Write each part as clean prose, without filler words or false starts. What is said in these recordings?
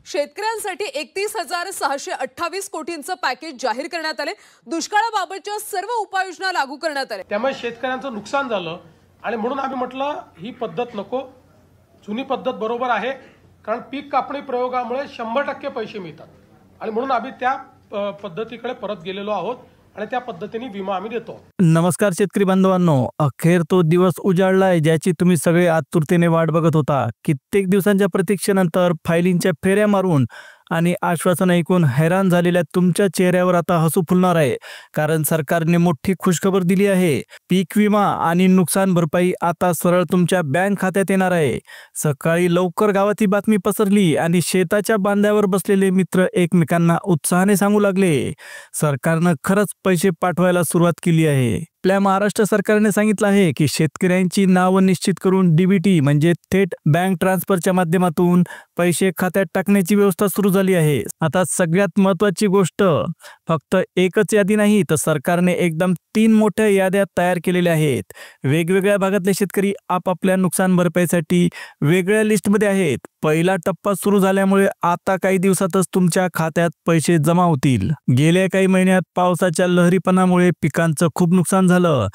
शेतकऱ्यांसाठी 31,628 कोटींचं पॅकेज जाहीर करण्यात आले। दुष्काळाबाबतच्या सर्व उपाययोजना लागू करण्यात आल्या। त्यामुळे शेतकऱ्यांचं नुकसान झालं आणि म्हणून आम्ही म्हटलं ही पद्धत नको, जुनी पद्धत बरोबर आहे, कारण पीक कापणी प्रयोगामुळे 100% पैसे मिळतात आणि म्हणून आम्ही त्या पद्धतीकडे परत गेलेलो आहोत आणि त्या पद्धतीने विमा आम्ही देतो। नमस्कार शेतकरी बांधवांनो, अखेर तो दिवस उजाडलाय ज्याची तुम्ही सगळे आतुरतेने वाट बघत होता। कित्येक दिवसांच्या प्रतीक्षेनंतर फायलिंगच्या फेऱ्या मारून आणि आश्वासन ऐकून हैराण झालेल्या तुमच्या चेहऱ्यावर आता हसू फुलणार आहे, कारण सरकारने मोठी खुशखबर दिली आहे। पीक विमा आणि नुकसान भरपाई आता सरळ तुमच्या बँक खात्यात येणार आहे। सकाळी लवकर गावात ही बातमी पसरली आणि शेताच्या बांध्यावर बसलेले मित्र एकमेकांना उत्साहाने सांगू लागले, सरकारनं खरंच पैसे पाठवायला सुरुवात केली आहे। आपल्या महाराष्ट्र सरकारने सांगितलं आहे की शेतकऱ्यांची नावं निश्चित करून डीबीटी म्हणजे थेट बँक ट्रान्सफरच्या माध्यमातून पैसे खात्यात टाकण्याची व्यवस्था सुरू झाली आहे। आता सगळ्यात महत्त्वाची गोष्ट, फक्त एकच यादी नाही तर सरकारने एकदम 3 मोठ्या याद्या तयार केलेल्या आहेत। वेगवेगळ्या भागातले शेतकरी आपापल्या नुकसान भरपाईसाठी वेगळ्या लिस्टमध्ये आहेत। पहिला टप्पा सुरू झाल्यामुळे आता काही दिवसातच तुमच्या खात्यात पैसे जमा होतील। गेल्या काही महिन्यात पावसाच्या लहरीपणामुळे पिकांचं खूप नुकसान झालं।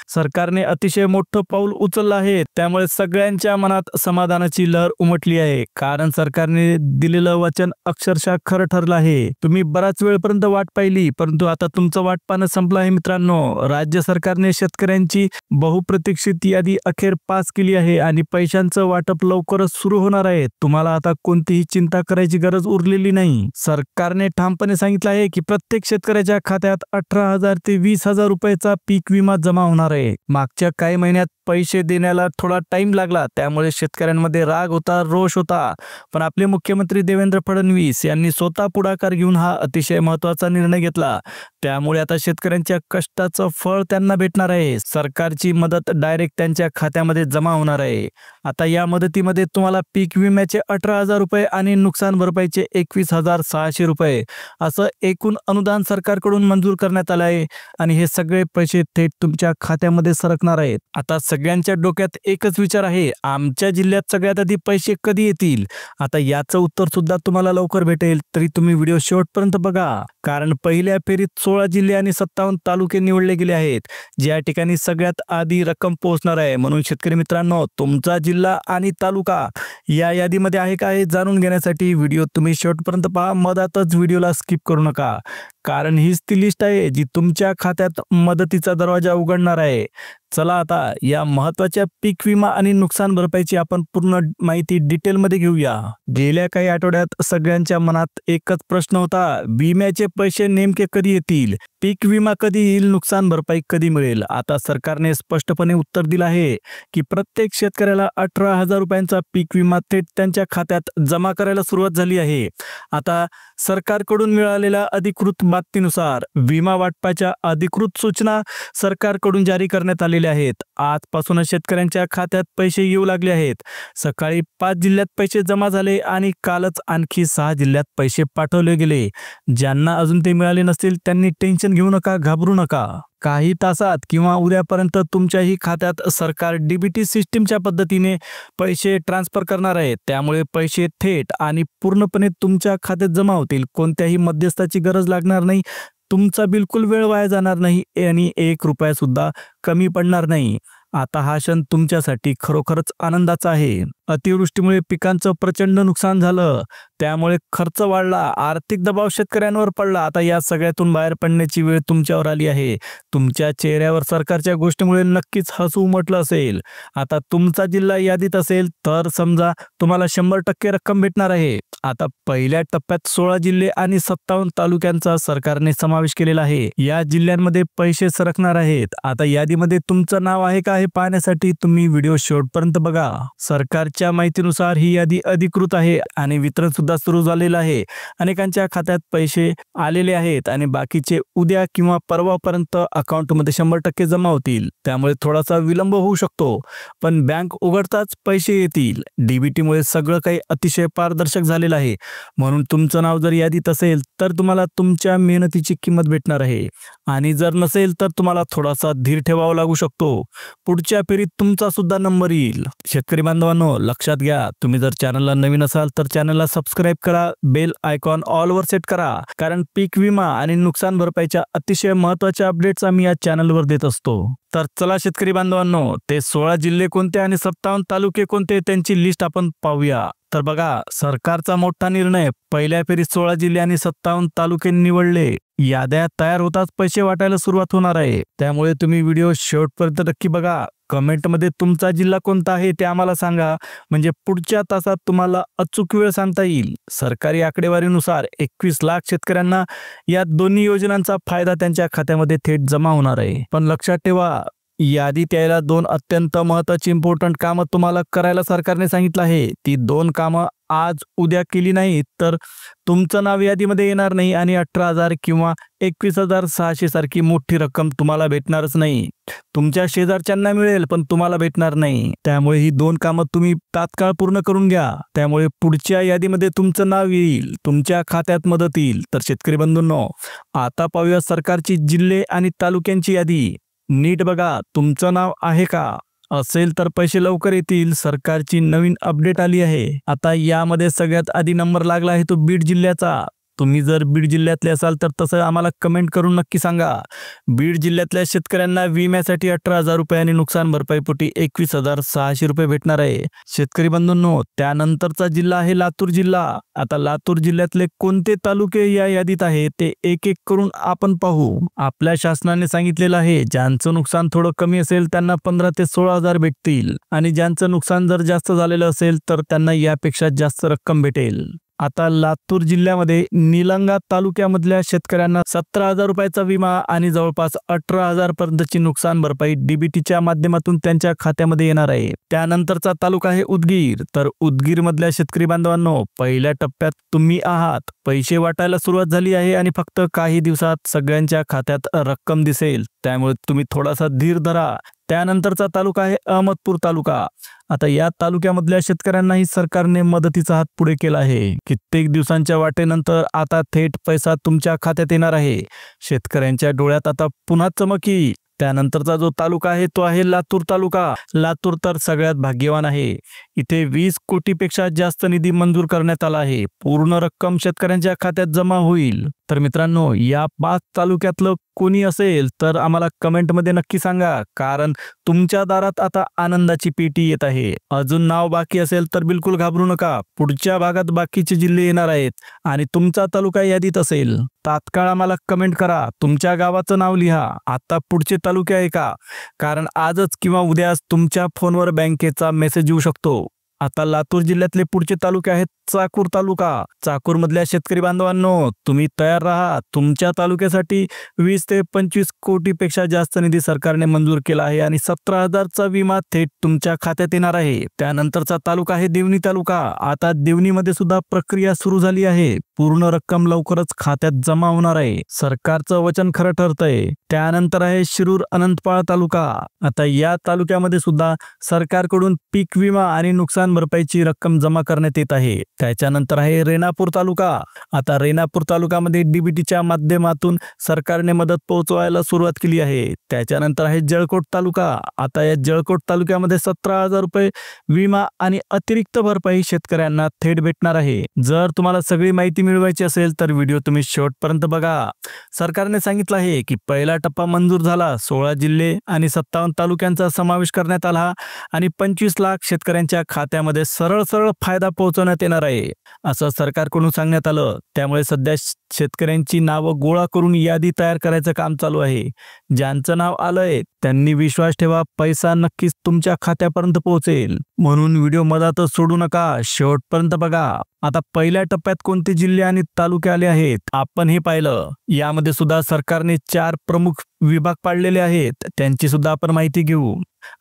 सरकारने अतिशय मोठं पाऊल उचललं आहे, त्यामुळे सगळ्यांच्या मनात समाधानाची लहर उमटली आहे, कारण सरकारने दिलेलं वचन अक्षरशः खरं ठरलं आहे। तुम्ही बराच वेळपर्यंत वाट पाहिली, परंतु आता तुमचं वाट पाहणं संपलं आहे मित्रांनो। राज्य सरकारने शेतकऱ्यांची बहुप्रतीक्षित यादी अखेर पास केली आहे आणि पैशांचं वाटप लवकरच सुरू होणार आहे। तुम्हाला आता कोणतीही चिंता करायची गरज उरलेली नाही। सरकारने ठामपणे सांगितलं आहे की प्रत्येक शेतकऱ्याच्या खात्यात 18,000 ते 20,000 रुपयाचा पीक विमा जमा होणार आहे। मागच्या काही महिन्यात पैसे देण्याला थोडा टाइम लागला, त्यामुळे शेतकऱ्यांमध्ये राग होता, रोष होता, पण आपले मुख्यमंत्री देवेंद्र फडणवीस यांनी स्वतः पुढाकार घेऊन हा अतिशय महत्त्वाचा निर्णय घेतला। त्यामुळे आता शेतकऱ्यांच्या कष्टाचं फळ त्यांना भेटणार आहे। सरकारची मदत डायरेक्ट त्यांच्या खात्यामध्ये जमा होणार आहे। आता या मदतीमध्ये तुम्हाला पीक विम्याचे 18,000 रुपये आणि नुकसान भरपाईचे 21,600 रुपये असं एकूण अनुदान सरकारकडून मंजूर करण्यात आलं आहे आणि हे सगळे पैसे थेट तुमच्या खात्यामध्ये सरकणार आहेत। आता सगळ्यांच्या डोक्यात एकच विचार आहे, आमच्या जिल्ह्यात सगळ्यात आधी पैसे कधी येतील? आता याचं उत्तर सुद्धा तुम्हाला लवकर भेटेल, तरी तुम्ही व्हिडिओ शेवटपर्यंत बघा, कारण पहिल्या फेरीत 16 जिल्हे आणि 57 तालुके निवडले गेले आहेत, ज्या ठिकाणी सगळ्यात आधी रक्कम पोहोचणार आहे। म्हणून शेतकरी मित्रांनो, तुमचा जिल्हा आणि तालुका या यादीमध्ये आहे का हे जाणून घेण्यासाठी व्हिडिओ तुम्ही शेवटपर्यंत पहा, मधातच व्हिडिओला स्किप करू नका, कारण हीच ती लिस्ट आहे जी तुमच्या खात्यात मदतीचा दरवाजा उघडणार आहे। चला आता या महत्त्वाच्या पीक विमा आणि नुकसान भरपाईची आपण पूर्ण माहिती डिटेलमध्ये घेऊया। गेल्या काही आठवड्यात सगळ्यांच्या मनात एकच प्रश्न होता, विम्याचे पैसे नेमके कधी येतील? पीक विमा कधी येईल? नुकसान भरपाई कधी मिळेल? आता सरकारने स्पष्टपणे उत्तर दिलं आहे की प्रत्येक शेतकऱ्याला 18,000 रुपयांचा पीक विमा थेट त्यांच्या खात्यात जमा करायला सुरुवात झाली आहे। आता सरकारकडून मिळालेल्या अधिकृत बातमीनुसार विमा वाटपाच्या अधिकृत सूचना सरकारकडून जारी करण्यात आलेल्या आहेत। आजपासूनच शेतकऱ्यांच्या खात्यात पैसे येऊ लागले आहेत। सकाळी 5 जिल्ह्यात पैसे जमा झाले आणि कालच आणखी 6 जिल्ह्यात पैसे पाठवले गेले। ज्यांना अजून ते मिळाले नसतील त्यांनी टेन्शन घेऊ नका, घाबरू नका। काही तासात किंवा उद्यापर्यंत तुमच्याही खात्यात सरकार डीबीटी सिस्टीमच्या पद्धतीने पैसे ट्रान्सफर करणार आहे, त्यामुळे पैसे थेट आणि पूर्णपणे तुमच्या खात्यात जमा होतील। कोणत्याही मध्यस्थाची गरज लागणार नाही, तुमचा बिलकुल वेळ वाया जाणार नाही आणि 1 रुपया सुद्धा कमी पडणार नाही। आता हा क्षण तुमच्यासाठी खरोखरच आनंदाचा आहे। अतिवृष्टीमुळे पिकांचं प्रचंड नुकसान झालं, त्यामुळे खर्च वाढला, आर्थिक दबाव शेतकऱ्यांवर पडला। आता या सगळ्यातून बाहेर पडण्याची वेळ तुमच्यावर आली आहे। तुमच्या चेहऱ्यावर सरकारच्या गोष्टीमुळे नक्कीच हसू उमटलं असेल। आता तुमचा जिल्हा यादीत असेल तर समजा तुम्हाला 100% रक्कम भेटणार आहे। आता पहिल्या टप्प्यात 16 जिल्हे आणि 57 तालुक्यांचा सरकारने समावेश केलेला आहे। या जिल्ह्यांमध्ये पैसे सरकणार आहेत। आता यादीमध्ये तुमचं नाव आहे का हे पाहण्यासाठी तुम्ही व्हिडिओ शेवटपर्यंत बघा। सरकारच्या माहितीनुसार ही यादी अधिकृत आहे आणि वितरण सुद्धा सुरू झालेलं आहे। अनेकांच्या खात्यात पैसे आलेले आहेत आणि बाकीचे उद्या किंवा परवापर्यंत अकाउंटमध्ये 100% जमा होतील, त्यामुळे थोडासा विलंब होऊ शकतो, पण बँक उघडताच पैसे येतील। डीबीटीमुळे सगळं काही अतिशय पारदर्शक झालेलं झालेला आहे, म्हणून तुमचं नाव जर यादीत असेल तर तुम्हाला तुमच्या मेहनतीची किंमत भेटणार आहे आणि जर नसेल तर तुम्हाला थोडासा धीर ठेवावा लागू शकतो. पुढच्या फेरीत तुमचा सुद्धा नंबर येईल. शेतकरी बांधवांनो, लक्षात घ्या, तुम्ही जर चॅनलला नवीन असाल तर चॅनलला सबस्क्राईब करा, बेल आयकॉन ऑल वर सेट करा, कारण पीक विमा आणि नुकसान भरपाईच्या अतिशय महत्त्वाच्या अपडेट्स आम्ही या चॅनलवर देत असतो. तर चला शेतकरी बांधवांनो, ते 16 जिल्हे कोणते आणि 57 तालुके कोणते त्यांची लिस्ट आपण पाहूया. तर बघा, सरकारचा मोठा निर्णय, पहिल्या फेरीत 16 जिल्हे आणि 57 तालुके निवडले. याद्या तयार होताच पैसे वाटायला सुरुवात होणार आहे, त्यामुळे तुम्ही व्हिडिओ शेवटपर्यंत नक्की बघा. कमेंटमध्ये तुमचा जिल्हा कोणता आहे ते आम्हाला सांगा, म्हणजे पुढच्या तासात तुम्हाला अचूक वेळ सांगता येईल. सरकारी आकडेवारीनुसार 21 लाख शेतकऱ्यांना या दोन्ही योजनांचा फायदा त्यांच्या खात्यामध्ये थेट जमा होणार आहे. पण लक्षात ठेवा, यादीत यायला 2 अत्यंत महत्त्वाची इम्पॉर्टंट कामं तुम्हाला करायला सरकारने सांगितलं आहे. ती 2 कामं आज उद्या केली नाही तर तुमचं नाव यादीमध्ये येणार नाही आणि 18,000 किंवा 21,600 सारखी मोठी रक्कम तुम्हाला भेटणारच नाही. तुमच्या शेजारच्यांना मिळेल पण तुम्हाला भेटणार नाही. त्यामुळे ही 2 कामं तुम्ही तात्काळ पूर्ण करून घ्या, त्यामुळे पुढच्या यादीमध्ये तुमचं नाव येईल, तुमच्या खात्यात मदत येईल. तर शेतकरी बंधूंनो, आता पाहूया सरकारची जिल्हे आणि तालुक्यांची यादी. नीट बघा, तुमचं नाव आहे का? असेल तर पैसे लवकर येतील. सरकारची नवीन अपडेट आली आहे. आता यामध्ये सगळ्यात आधी नंबर लागला आहे तो बीड जिल्ह्याचा. तुम्ही जर बीड जिल्ह्यातले असाल तर तसं आम्हाला कमेंट करून नक्की सांगा. बीड जिल्ह्यातल्या शेतकऱ्यांना विम्यासाठी 18,000 रुपये आणि नुकसान भरपाईपोटी 21,600 रुपये भेटणार आहे. शेतकरी बंधूंनो, त्यानंतरचा जिल्हा आहे लातूर जिल्हा. आता लातूर जिल्ह्यातले कोणते तालुके या यादीत आहे ते एक एक करून आपण पाहू. आपल्या शासनाने सांगितलेलं आहे, ज्यांचं नुकसान थोडं कमी असेल त्यांना 15 ते 16,000 भेटतील आणि ज्यांचं नुकसान जर जास्त झालेलं असेल तर त्यांना यापेक्षा जास्त रक्कम भेटेल. आता लातूर जिल्ह्यामध्ये निलंगा तालुक्यामधल्या शेतकऱ्यांना 17,000 रुपयाचा विमा आणि जवळपास 18,000 पर्यंतची नुकसान भरपाई डीबीटीच्या माध्यमातून त्यांच्या खात्यामध्ये येणार आहे. त्यानंतरचा तालुका आहे उदगीर. तर उदगीर मधल्या शेतकरी बांधवांनो, पहिल्या टप्प्यात तुम्ही आहात. पैसे वाटायला सुरुवात झाली आहे आणि फक्त काही दिवसात सगळ्यांच्या खात्यात रक्कम दिसेल, त्यामुळे तुम्ही थोडासा धीर धरा. त्यानंतरचा तालुका आहे अहमदपूर तालुका. आता या तालुक्यामधल्या शेतकऱ्यांनाही सरकारने मदतीचा हात पुढे केला आहे. कित्येक दिवसांच्या वाटेनंतर आता थेट पैसा तुमच्या खात्यात येणार आहे. शेतकऱ्यांच्या डोळ्यात आता पुन्हा चमक येईल. त्यानंतरचा जो तालुका आहे तो आहे लातूर तालुका. लातूर तर सगळ्यात भाग्यवान आहे. इथे 20 कोटीपेक्षा जास्त निधी मंजूर करण्यात आला आहे. पूर्ण रक्कम शेतकऱ्यांच्या खात्यात जमा होईल. तर मित्रांनो, या 5 तालुक्यातलं कोणी असेल तर आम्हाला कमेंटमध्ये नक्की सांगा, कारण तुमच्या दारात आता आनंदाची पेटी येत आहे. अजून नाव बाकी असेल तर बिलकुल घाबरू नका. पुढच्या भागात बाकीचे जिल्हे येणार आहेत आणि तुमचा तालुका यादीत असेल, तात्काळ आम्हाला कमेंट करा. तुमच्या गावाचं नाव लिहा. आता पुढचे तालुके आहे का, कारण आजच किंवा उद्याच तुमच्या फोनवर बँकेचा मेसेज येऊ शकतो. आता लातूर जिल्ह्यातले पुढचे तालुके आहेत चाकूर तालुका. चाकूर मधल्या शेतकरी बांधवांनो, तुम्ही तयार राहा. तुमच्या तालुक्यासाठी 20 ते 25 कोटीपेक्षा जास्त निधी सरकारने मंजूर केला आहे आणि 17,000चा विमा थेट तुमच्या खात्यात येणार आहे. त्यानंतरचा तालुका आहे देवणी तालुका. आता देवणीमध्ये सुद्धा प्रक्रिया सुरू झाली आहे. पूर्ण रक्कम लवकरच खात्यात जमा होणार आहे. सरकारचं वचन खरं ठरतंय. त्यानंतर आहे शिरूर अनंतपाळ तालुका. आता या तालुक्यामध्ये सुद्धा सरकारकडून पीक विमा आणि नुकसान भरपाईची रक्कम जमा करण्यात येत आहे. त्याच्यानंतर आहे रेणापूर तालुका. आता रेणापूर तालुक्यामध्ये डीबीटीच्या माध्यमातून सरकारने मदत पोहोचवायला सुरुवात केली आहे. त्याच्यानंतर आहे जळकोट तालुका. आता या जळकोट तालुक्यामध्ये 17,000 रुपये विमा आणि अतिरिक्त भरपाई शेतकऱ्यांना थेट भेटणार आहे. जर तुम्हाला सगळी माहिती मिळवायची असेल तर व्हिडिओ तुम्ही शेवटपर्यंत बघा. सरकारने सांगितलं आहे की पहिला टप्पा मंजूर झाला. 16 जिल्हे आणि 57 तालुक्यांचा समावेश करण्यात आला आणि 25 लाख शेतकऱ्यांच्या खात्यामध्ये सरळ फायदा पोहोचवण्यात येणार आहे, असं सरकारकडून सांगण्यात आलं. त्यामुळे सध्या शेतकऱ्यांची नावं गोळा करून यादी तयार करायचं काम चालू आहे. ज्यांचं नाव आलंय त्यांनी विश्वास ठेवा, पैसा नक्कीच तुमच्या खात्यापर्यंत पोहोचेल. म्हणून व्हिडिओ मधातच सोडू नका, शेवटपर्यंत बघा. आता पहिल्या टप्प्यात कोणते जिल्हे आणि तालुके आले आहेत आपण हे पाहिलं. यामध्ये सुद्धा सरकारने 4 प्रमुख विभाग पाडलेले आहेत, त्यांची सुद्धा आपण माहिती घेऊ.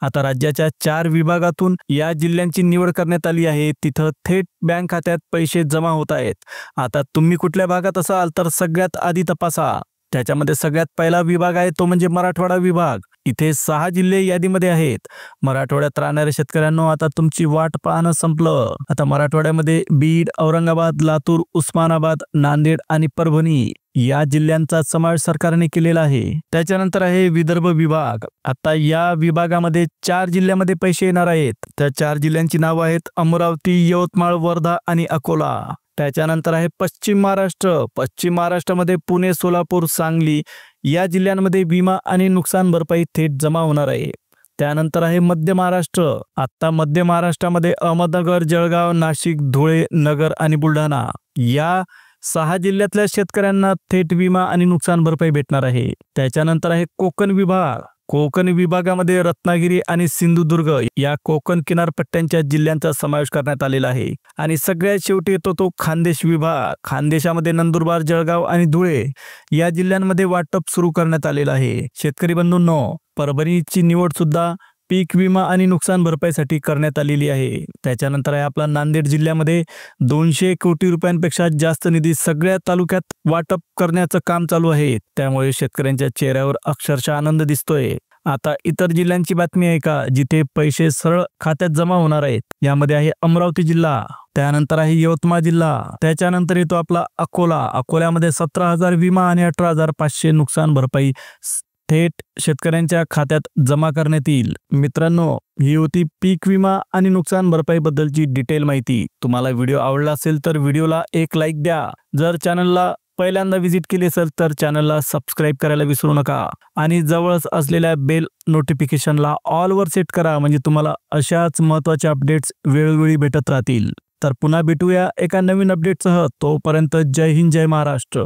आता राज्याच्या 4 विभागातून या जिल्ह्यांची निवड करण्यात आली आहे. तिथं थेट बँक खात्यात पैसे जमा होत आहेत. आता तुम्ही कुठल्या भागात असाल तर सगळ्यात आधी तपासा. त्याच्यामध्ये सगळ्यात पहिला विभाग आहे तो म्हणजे मराठवाडा विभाग. इथे 6 जिल्हे यादीमध्ये आहेत. मराठवाड्यात राहणाऱ्या शेतकऱ्यांनो, आता तुमची वाट पाहणं संपलं. आता मराठवाड्यामध्ये बीड, औरंगाबाद, लातूर, उस्मानाबाद, नांदेड आणि परभणी या जिल्ह्यांचा समावेश सरकारने केलेला आहे. त्याच्यानंतर आहे विदर्भ विभाग. आता या विभागामध्ये 4 जिल्ह्यामध्ये पैसे येणार आहेत. त्या 4 जिल्ह्यांची नावं आहेत अमरावती, यवतमाळ, वर्धा आणि अकोला. त्याच्यानंतर आहे पश्चिम महाराष्ट्र. पश्चिम महाराष्ट्रामध्ये पुणे, सोलापूर, सांगली या जिल्ह्यांमध्ये विमा आणि नुकसान भरपाई थेट जमा होणार आहे. त्यानंतर आहे मध्य महाराष्ट्र. आता मध्य महाराष्ट्रामध्ये अहमदनगर, जळगाव, नाशिक, धुळे, नगर आणि बुलढाणा या 6 जिल्ह्यातल्या शेतकऱ्यांना थेट विमा आणि नुकसान भरपाई भेटणार आहे. त्याच्यानंतर आहे कोकण विभाग. कोकण विभागामध्ये रत्नागिरी आणि सिंधुदुर्ग या कोकण किनारपट्ट्यांच्या जिल्ह्यांचा समावेश करण्यात आलेला आहे. आणि सगळ्यात शेवटी येतो तो खानदेश विभाग. खानदेशामध्ये नंदुरबार, जळगाव आणि धुळे या जिल्ह्यांमध्ये वाटप सुरू करण्यात आलेलं आहे. शेतकरी बंधूंनो, परभणीची निवड सुद्धा पीक विमा आणि नुकसान भरपाईसाठी करण्यात आलेली आहे. त्याच्यानंतर आहे आपला नांदेड जिल्ह्यामध्ये 200 कोटी रुपयांपेक्षा जास्त निधी सगळ्या तालुक्यात वाटप करण्याचं काम चालू आहे. त्यामुळे शेतकऱ्यांच्या चेहऱ्यावर अक्षरशः आनंद दिसतोय. आता इतर जिल्ह्यांची बातमी आहे का, जिथे पैसे सरळ खात्यात जमा होणार आहेत. यामध्ये आहे अमरावती जिल्हा, त्यानंतर आहे यवतमाळ जिल्हा, त्याच्यानंतर येतो आपला अकोला. अकोल्यामध्ये 17,000 विमा आणि 18,500 नुकसान भरपाई थेट शेतकऱ्यांच्या खात्यात जमा करण्यात येईल. मित्रांनो, ही होती पीक विमा आणि नुकसान भरपाई बद्दलची डिटेल माहिती. तुम्हाला व्हिडिओ आवडला असेल तर व्हिडिओला एक लाईक द्या. जर चॅनलला पहिल्यांदा व्हिजिट केली असेल तर चॅनलला सबस्क्राईब करायला विसरू नका. आणि जवळच असलेल्या बेल नोटिफिकेशनला ऑलवर सेट करा, म्हणजे तुम्हाला अशाच महत्त्वाचे अपडेट्स वेळोवेळी भेटत राहतील. तर पुन्हा भेटूया एका नवीन अपडेटसह. तोपर्यंत जय हिंद, जय महाराष्ट्र.